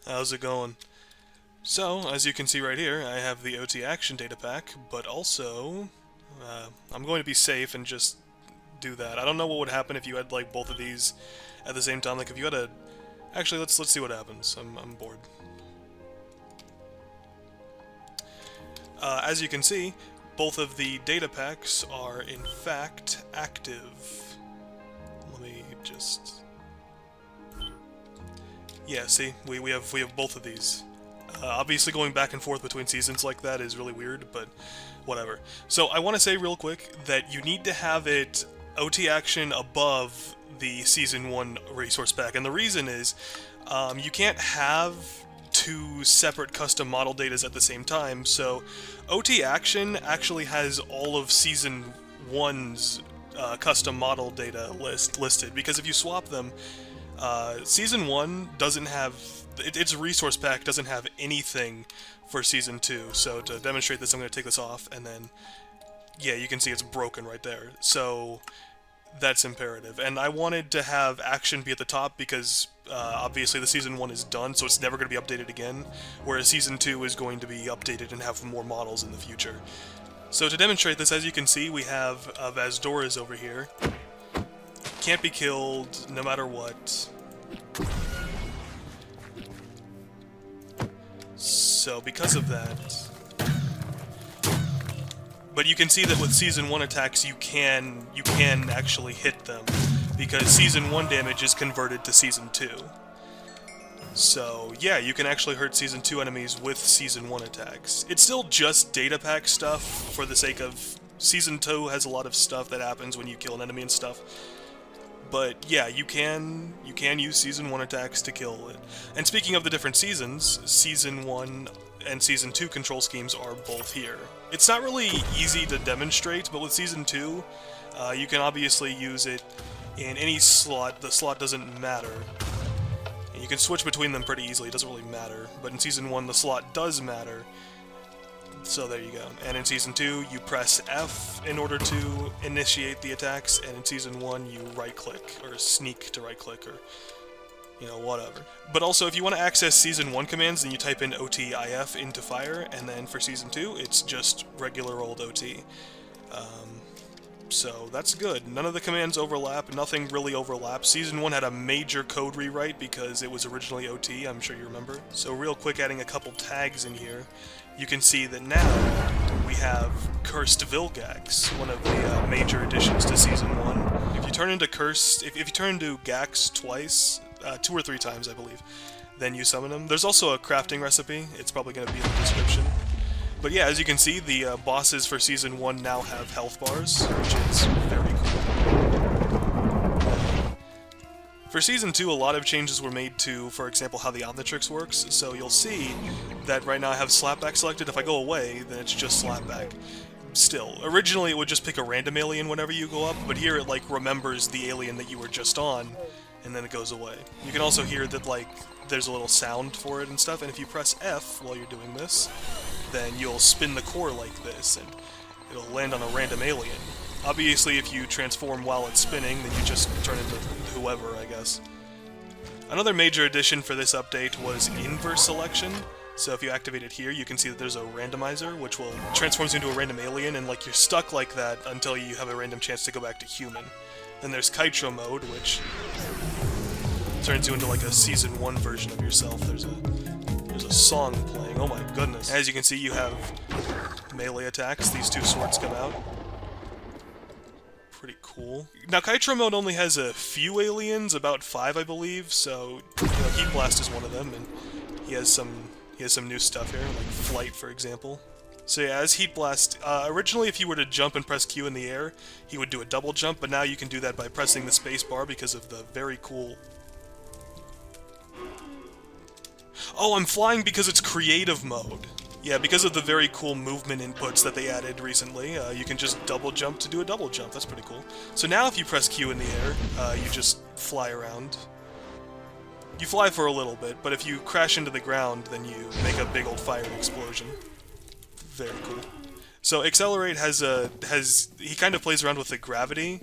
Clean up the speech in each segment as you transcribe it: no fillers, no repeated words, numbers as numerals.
How's it going? So, as you can see right here, I have the OT Action data pack, but also, I'm going to be safe and just do that. I don't know what would happen if you had, like, both of these at the same time. Like, if you had a... Actually, let's see what happens. I'm bored. As you can see, both of the data packs are, in fact, active. Let me just... Yeah, see? We have both of these. Obviously going back and forth between seasons like that is really weird, but whatever. So I want to say real quick that you need to have it OT action above the Season 1 resource pack, and the reason is you can't have two separate custom model datas at the same time, so OT action actually has all of Season 1's custom model data listed, because if you swap them, Season 1 doesn't have... its resource pack doesn't have anything for Season 2, so to demonstrate this I'm going to take this off, and then, yeah, you can see it's broken right there. So that's imperative. And I wanted to have action be at the top because obviously the Season 1 is done, so it's never going to be updated again, whereas Season 2 is going to be updated and have more models in the future. So to demonstrate this, as you can see, we have Vazdoras over here. Can't be killed no matter what. So because of that... But you can see that with Season 1 attacks you can actually hit them, because Season 1 damage is converted to Season 2. So yeah, you can actually hurt Season 2 enemies with Season 1 attacks. It's still just data pack stuff for the sake of... Season 2 has a lot of stuff that happens when you kill an enemy and stuff. But yeah, you can use Season 1 attacks to kill it. And speaking of the different seasons, Season 1 and Season 2 control schemes are both here. It's not really easy to demonstrate, but with Season 2, you can obviously use it in any slot. The slot doesn't matter. And you can switch between them pretty easily, it doesn't really matter. But in Season 1, the slot does matter. So there you go. And in Season 2, you press F in order to initiate the attacks, and in Season 1, you right-click, or sneak to right-click, or, you know, whatever. But also, if you want to access Season 1 commands, then you type in OTIF into Fire, and then for Season 2, it's just regular old OT. So that's good. None of the commands overlap, nothing really overlaps. Season 1 had a major code rewrite because it was originally OT, I'm sure you remember. So real quick, adding a couple tags in here, you can see that now we have Cursed Vilgax, one of the major additions to Season 1. If you turn into if you turn into Gax twice, 2 or 3 times I believe, then you summon him. There's also a crafting recipe, it's probably going to be in the description. But yeah, as you can see, the bosses for Season 1 now have health bars, which is very cool. For Season 2, a lot of changes were made to, for example, how the Omnitrix works, so you'll see that right now I have Slapback selected. If I go away, then it's just Slapback. Still, originally it would just pick a random alien whenever you go up, but here it, like, remembers the alien that you were just on, and then it goes away. You can also hear that, like, there's a little sound for it and stuff, and if you press F while you're doing this, then you'll spin the core like this, and it'll land on a random alien. Obviously, if you transform while it's spinning, then you just turn into whoever, I guess. Another major addition for this update was inverse selection. So if you activate it here, you can see that there's a randomizer, which will transforms you into a random alien, and like you're stuck like that until you have a random chance to go back to human. Then there's Kytro mode, which turns you into like a Season 1 version of yourself. There's a song playing, oh my goodness. As you can see, you have melee attacks, these 2 swords come out. Pretty cool. Now, Kytro mode only has a few aliens, about 5 I believe, so, you know, Heat Blast is one of them, and he has some new stuff here, like Flight, for example. So yeah, as Heat Blast, originally if you were to jump and press Q in the air, he would do a double jump, but now you can do that by pressing the space bar because of the very cool... Oh, I'm flying because it's creative mode. Yeah, because of the very cool movement inputs that they added recently, you can just double jump to do a double jump. That's pretty cool. So now if you press Q in the air, you just fly around. You fly for a little bit, but if you crash into the ground, then you make a big old fire explosion. Very cool. So Accelerate he kind of plays around with the gravity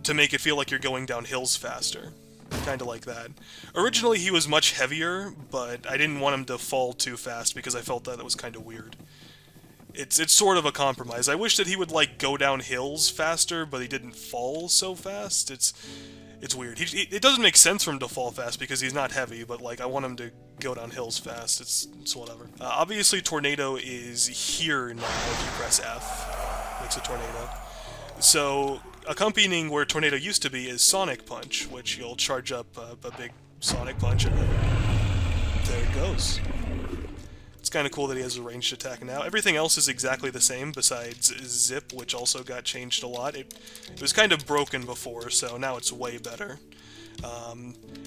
to make it feel like you're going down hills faster. Kinda like that. Originally he was much heavier, but I didn't want him to fall too fast because I felt that was kinda weird. It's sort of a compromise. I wish that he would, like, go down hills faster, but he didn't fall so fast. It's weird. It doesn't make sense for him to fall fast because he's not heavy, but, like, I want him to go down hills fast. It's whatever. Obviously, Tornado is here now if you press F. Makes a Tornado. So, accompanying where Tornado used to be is Sonic Punch, which you'll charge up a big Sonic Punch, and then there it goes. It's kind of cool that he has a ranged attack now. Everything else is exactly the same besides Zip, which also got changed a lot. It was kind of broken before, so now it's way better.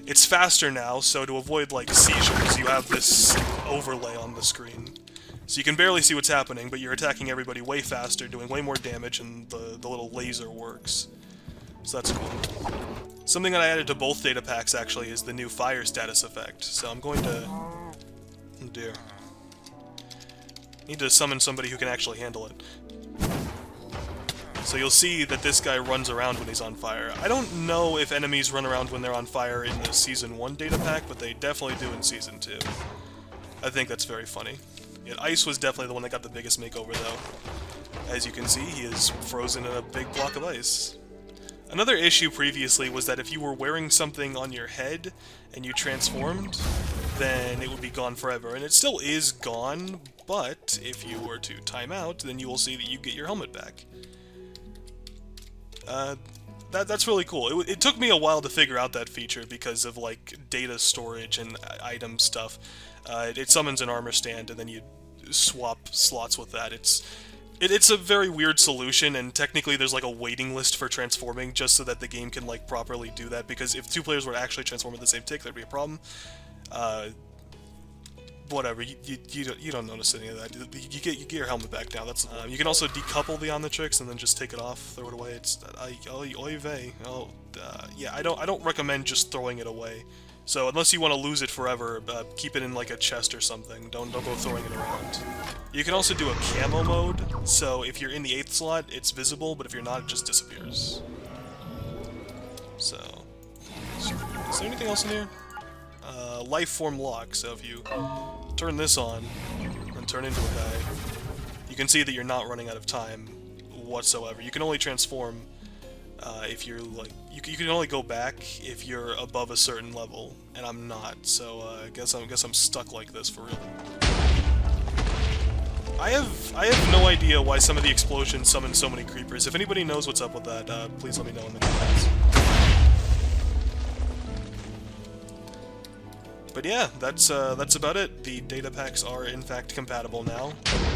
It's faster now, so to avoid, like, seizures, you have this overlay on the screen. So you can barely see what's happening, but you're attacking everybody way faster, doing way more damage, and the little laser works. So that's cool. Something that I added to both data packs, actually, is the new fire status effect. So I'm going to... Oh dear. Need to summon somebody who can actually handle it. So you'll see that this guy runs around when he's on fire. I don't know if enemies run around when they're on fire in the Season 1 data pack, but they definitely do in Season 2. I think that's very funny. Yeah, Ice was definitely the one that got the biggest makeover, though. As you can see, he is frozen in a big block of ice. Another issue previously was that if you were wearing something on your head and you transformed, then it would be gone forever. And it still is gone, but if you were to time out, then you will see that you get your helmet back. That's really cool. It took me a while to figure out that feature because of, like, data storage and item stuff. It summons an armor stand, and then you swap slots with that. It's a very weird solution, and technically there's, like, a waiting list for transforming just so that the game can, like, properly do that, because if two players were to actually transform at the same tick, there'd be a problem. Whatever, you don't notice any of that. You get your helmet back now. That's you can also decouple the Omnitrix and then just take it off, throw it away. It's oy vey. Yeah, I don't recommend just throwing it away. So unless you want to lose it forever, keep it in like a chest or something. Don't go throwing it around. You can also do a camo mode. So if you're in the 8th slot, it's visible, but if you're not, it just disappears. So is there anything else in here? Life form lock, so if you turn this on and turn into a guy, you can see that you're not running out of time whatsoever. You can only transform if you're like, you can only go back if you're above a certain level, and I'm not, so I guess I'm stuck like this for real. I have no idea why some of the explosions summon so many creepers. If anybody knows what's up with that, please let me know in the comments. But yeah, that's about it. The data packs are in fact compatible now.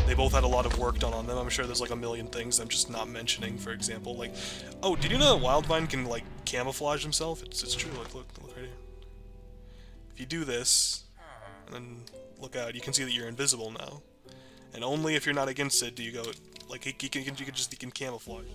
They both had a lot of work done on them. I'm sure there's like a million things I'm just not mentioning. For example, like, oh, did you know that Wildvine can like camouflage himself? It's true. Like, look right here. If you do this, and then look out, you can see that you're invisible now. And only if you're not against it do you go like he can camouflage.